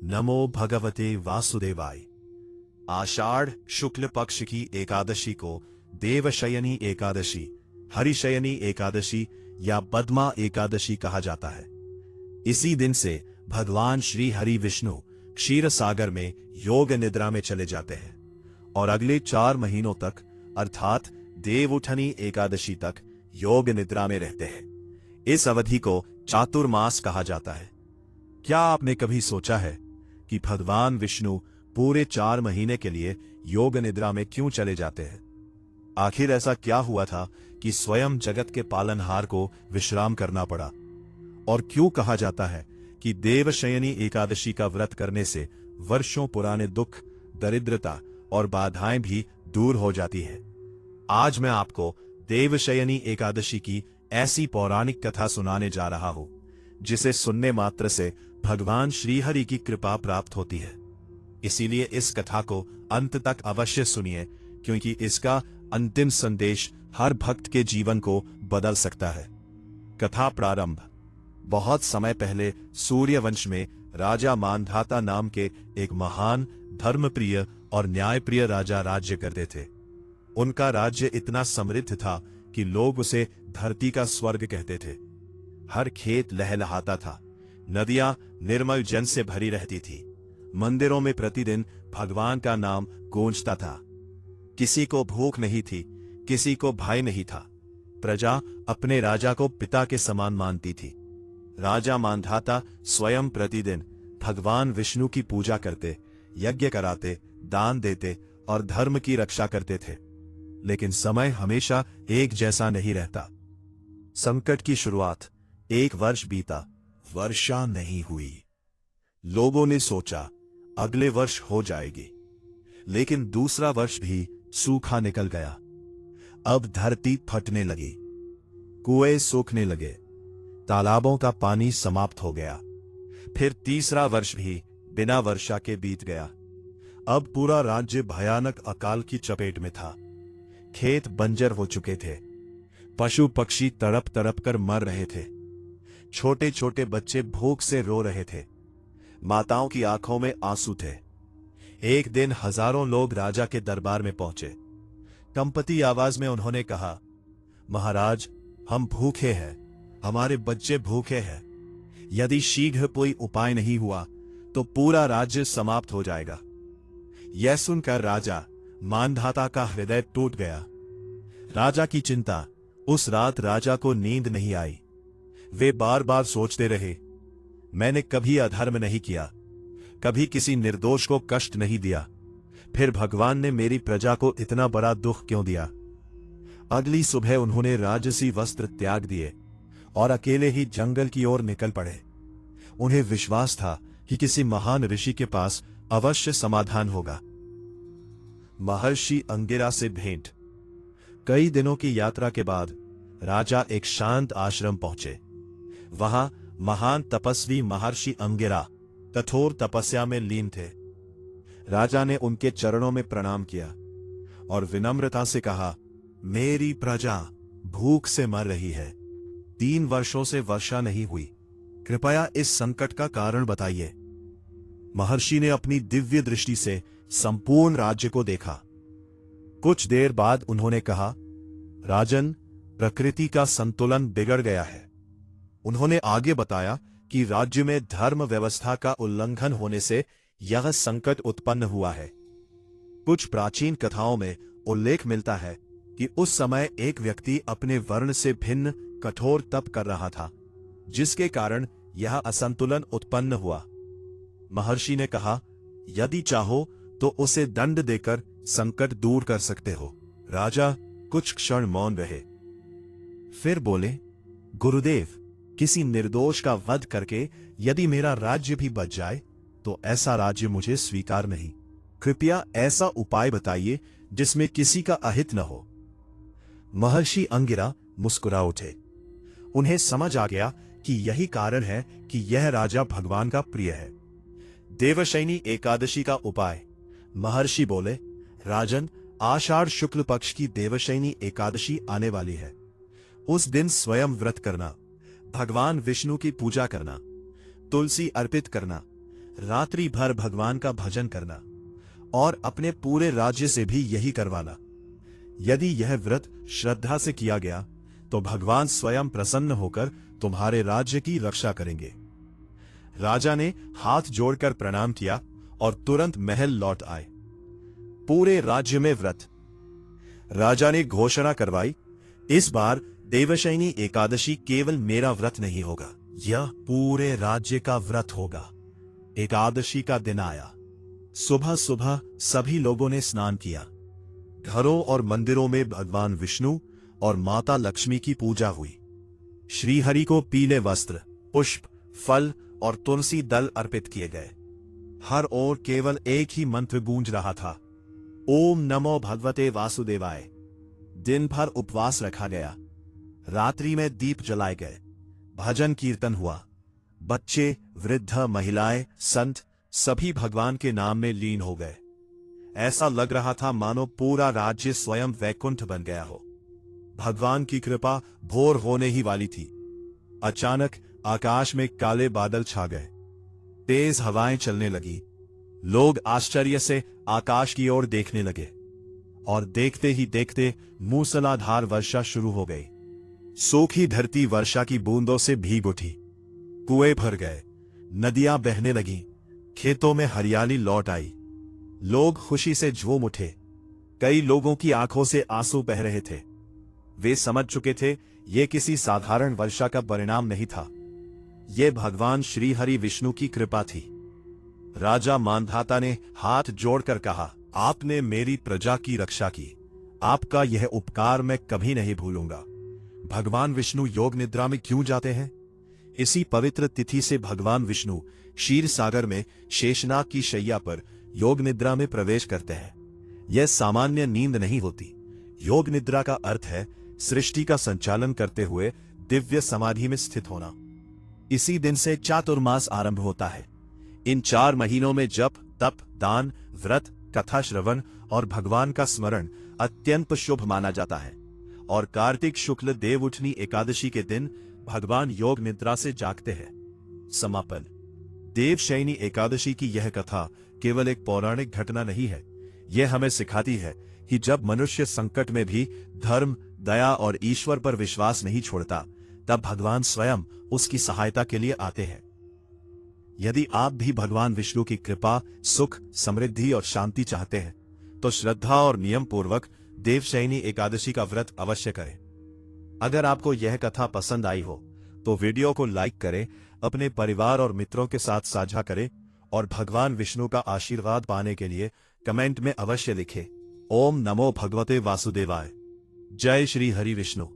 नमो भगवते वासुदेवाय। आषाढ़ शुक्ल पक्ष की एकादशी को देवशयनी एकादशी, हरिशयनी एकादशी या बदमा एकादशी कहा जाता है। इसी दिन से भगवान श्री हरि विष्णु क्षीर सागर में योग निद्रा में चले जाते हैं और अगले 4 महीनों तक अर्थात देवउठनी एकादशी तक योग निद्रा में रहते हैं। इस अवधि को चातुर्मास कहा जाता है। क्या आपने कभी सोचा है कि भगवान विष्णु पूरे 4 महीने के लिए योग निद्रा में क्यों चले जाते हैं? आखिर ऐसा क्या हुआ था कि स्वयं जगत के पालनहार को विश्राम करना पड़ा? और क्यों कहा जाता है कि देवशयनी एकादशी का व्रत करने से वर्षों पुराने दुख, दरिद्रता और बाधाएं भी दूर हो जाती है? आज मैं आपको देवशयनी एकादशी की ऐसी पौराणिक कथा सुनाने जा रहा हूं जिसे सुनने मात्र से भगवान श्रीहरि की कृपा प्राप्त होती है। इसीलिए इस कथा को अंत तक अवश्य सुनिए, क्योंकि इसका अंतिम संदेश हर भक्त के जीवन को बदल सकता है। कथा प्रारंभ। बहुत समय पहले सूर्यवंश में राजा मानधाता नाम के एक महान, धर्मप्रिय और न्यायप्रिय राजा राज्य करते थे। उनका राज्य इतना समृद्ध था कि लोग उसे धरती का स्वर्ग कहते थे। हर खेत लहलहाता था, नदियां निर्मल जल से भरी रहती थी, मंदिरों में प्रतिदिन भगवान का नाम गूंजता था। किसी को भूख नहीं थी, किसी को भय नहीं था। प्रजा अपने राजा को पिता के समान मानती थी। राजा मानधाता स्वयं प्रतिदिन भगवान विष्णु की पूजा करते, यज्ञ कराते, दान देते और धर्म की रक्षा करते थे। लेकिन समय हमेशा एक जैसा नहीं रहता। संकट की शुरुआत। 1 वर्ष बीता, वर्षा नहीं हुई। लोगों ने सोचा अगले वर्ष हो जाएगी, लेकिन दूसरा वर्ष भी सूखा निकल गया। अब धरती फटने लगी, कुएं सूखने लगे, तालाबों का पानी समाप्त हो गया। फिर तीसरा वर्ष भी बिना वर्षा के बीत गया। अब पूरा राज्य भयानक अकाल की चपेट में था। खेत बंजर हो चुके थे, पशु पक्षी तड़प तड़प कर मर रहे थे, छोटे छोटे बच्चे भूख से रो रहे थे, माताओं की आंखों में आंसू थे। एक दिन हजारों लोग राजा के दरबार में पहुंचे। कंपती आवाज में उन्होंने कहा, महाराज, हम भूखे हैं, हमारे बच्चे भूखे हैं। यदि शीघ्र कोई उपाय नहीं हुआ तो पूरा राज्य समाप्त हो जाएगा। यह सुनकर राजा मानधाता का हृदय टूट गया। राजा की चिंता। उस रात राजा को नींद नहीं आई। वे बार बार सोचते रहे, मैंने कभी अधर्म नहीं किया, कभी किसी निर्दोष को कष्ट नहीं दिया, फिर भगवान ने मेरी प्रजा को इतना बड़ा दुख क्यों दिया? अगली सुबह उन्होंने राजसी वस्त्र त्याग दिए और अकेले ही जंगल की ओर निकल पड़े। उन्हें विश्वास था कि किसी महान ऋषि के पास अवश्य समाधान होगा। महर्षि अंगिरा से भेंट। कई दिनों की यात्रा के बाद राजा एक शांत आश्रम पहुंचे। वहां महान तपस्वी महर्षि अंगिरा कठोर तपस्या में लीन थे। राजा ने उनके चरणों में प्रणाम किया और विनम्रता से कहा, मेरी प्रजा भूख से मर रही है। 3 वर्षों से वर्षा नहीं हुई, कृपया इस संकट का कारण बताइए। महर्षि ने अपनी दिव्य दृष्टि से संपूर्ण राज्य को देखा। कुछ देर बाद उन्होंने कहा, राजन, प्रकृति का संतुलन बिगड़ गया है। उन्होंने आगे बताया कि राज्य में धर्म व्यवस्था का उल्लंघन होने से यह संकट उत्पन्न हुआ है। कुछ प्राचीन कथाओं में उल्लेख मिलता है कि उस समय एक व्यक्ति अपने वर्ण से भिन्न कठोर तप कर रहा था, जिसके कारण यह असंतुलन उत्पन्न हुआ। महर्षि ने कहा, यदि चाहो तो उसे दंड देकर संकट दूर कर सकते हो। राजा कुछ क्षण मौन रहे, फिर बोले, गुरुदेव, किसी निर्दोष का वध करके यदि मेरा राज्य भी बच जाए तो ऐसा राज्य मुझे स्वीकार नहीं। कृपया ऐसा उपाय बताइए जिसमें किसी का अहित न हो। महर्षि अंगिरा मुस्कुरा उठे। उन्हें समझ आ गया कि यही कारण है कि यह राजा भगवान का प्रिय है। देवशयनी एकादशी का उपाय। महर्षि बोले, राजन, आषाढ़ शुक्ल पक्ष की देवशयनी एकादशी आने वाली है। उस दिन स्वयं व्रत करना, भगवान विष्णु की पूजा करना, तुलसी अर्पित करना, रात्रि भर भगवान का भजन करना और अपने पूरे राज्य से भी यही करवाना। यदि यह व्रत श्रद्धा से किया गया तो भगवान स्वयं प्रसन्न होकर तुम्हारे राज्य की रक्षा करेंगे। राजा ने हाथ जोड़कर प्रणाम किया और तुरंत महल लौट आए। पूरे राज्य में व्रत। राजा ने घोषणा करवाई, इस बार देवशयनी एकादशी केवल मेरा व्रत नहीं होगा, यह पूरे राज्य का व्रत होगा। एकादशी का दिन आया। सुबह सुबह सभी लोगों ने स्नान किया। घरों और मंदिरों में भगवान विष्णु और माता लक्ष्मी की पूजा हुई। श्रीहरि को पीले वस्त्र, पुष्प, फल और तुलसी दल अर्पित किए गए। हर ओर केवल एक ही मंत्र गूंज रहा था, ओम नमो भगवते वासुदेवाय। दिन भर उपवास रखा गया। रात्रि में दीप जलाए गए। भजन कीर्तन हुआ। बच्चे, वृद्ध, महिलाएं, संत सभी भगवान के नाम में लीन हो गए। ऐसा लग रहा था मानो पूरा राज्य स्वयं वैकुंठ बन गया हो। भगवान की कृपा भोर होने ही वाली थी। अचानक आकाश में काले बादल छा गए। तेज हवाएं चलने लगी। लोग आश्चर्य से आकाश की ओर देखने लगे और देखते ही देखते मूसलाधार वर्षा शुरू हो गई। सूखी धरती वर्षा की बूंदों से भीग उठी। कुएं भर गए। नदियां बहने लगीं। खेतों में हरियाली लौट आई। लोग खुशी से झूम उठे। कई लोगों की आंखों से आंसू बह रहे थे। वे समझ चुके थे ये किसी साधारण वर्षा का परिणाम नहीं था, ये भगवान श्री हरि विष्णु की कृपा थी। राजा मांधाता ने हाथ जोड़कर कहा, आपने मेरी प्रजा की रक्षा की, आपका यह उपकार मैं कभी नहीं भूलूंगा। भगवान विष्णु योग निद्रा में क्यों जाते हैं? इसी पवित्र तिथि से भगवान विष्णु क्षीर सागर में शेषनाग की शैया पर योग निद्रा में प्रवेश करते हैं। यह सामान्य नींद नहीं होती। योग निद्रा का अर्थ है सृष्टि का संचालन करते हुए दिव्य समाधि में स्थित होना। इसी दिन से चातुर्मास आरंभ होता है। इन 4 महीनों में जप, तप, दान, व्रत, कथा श्रवण और भगवान का स्मरण अत्यंत शुभ माना जाता है। और कार्तिक शुक्ल देवउठनी एकादशी के दिन भगवान योग निद्रा से जागते हैं। समापन। देवशयनी एकादशी की यह कथा केवल एक पौराणिक घटना नहीं है, यह हमें सिखाती है कि जब मनुष्य संकट में भी धर्म, दया और ईश्वर पर विश्वास नहीं छोड़ता, तब भगवान स्वयं उसकी सहायता के लिए आते हैं। यदि आप भी भगवान विष्णु की कृपा, सुख, समृद्धि और शांति चाहते हैं, तो श्रद्धा और नियम पूर्वक देवशयनी एकादशी का व्रत अवश्य करें। अगर आपको यह कथा पसंद आई हो तो वीडियो को लाइक करें, अपने परिवार और मित्रों के साथ साझा करें और भगवान विष्णु का आशीर्वाद पाने के लिए कमेंट में अवश्य लिखें, ओम नमो भगवते वासुदेवाय। जय श्री हरि विष्णु।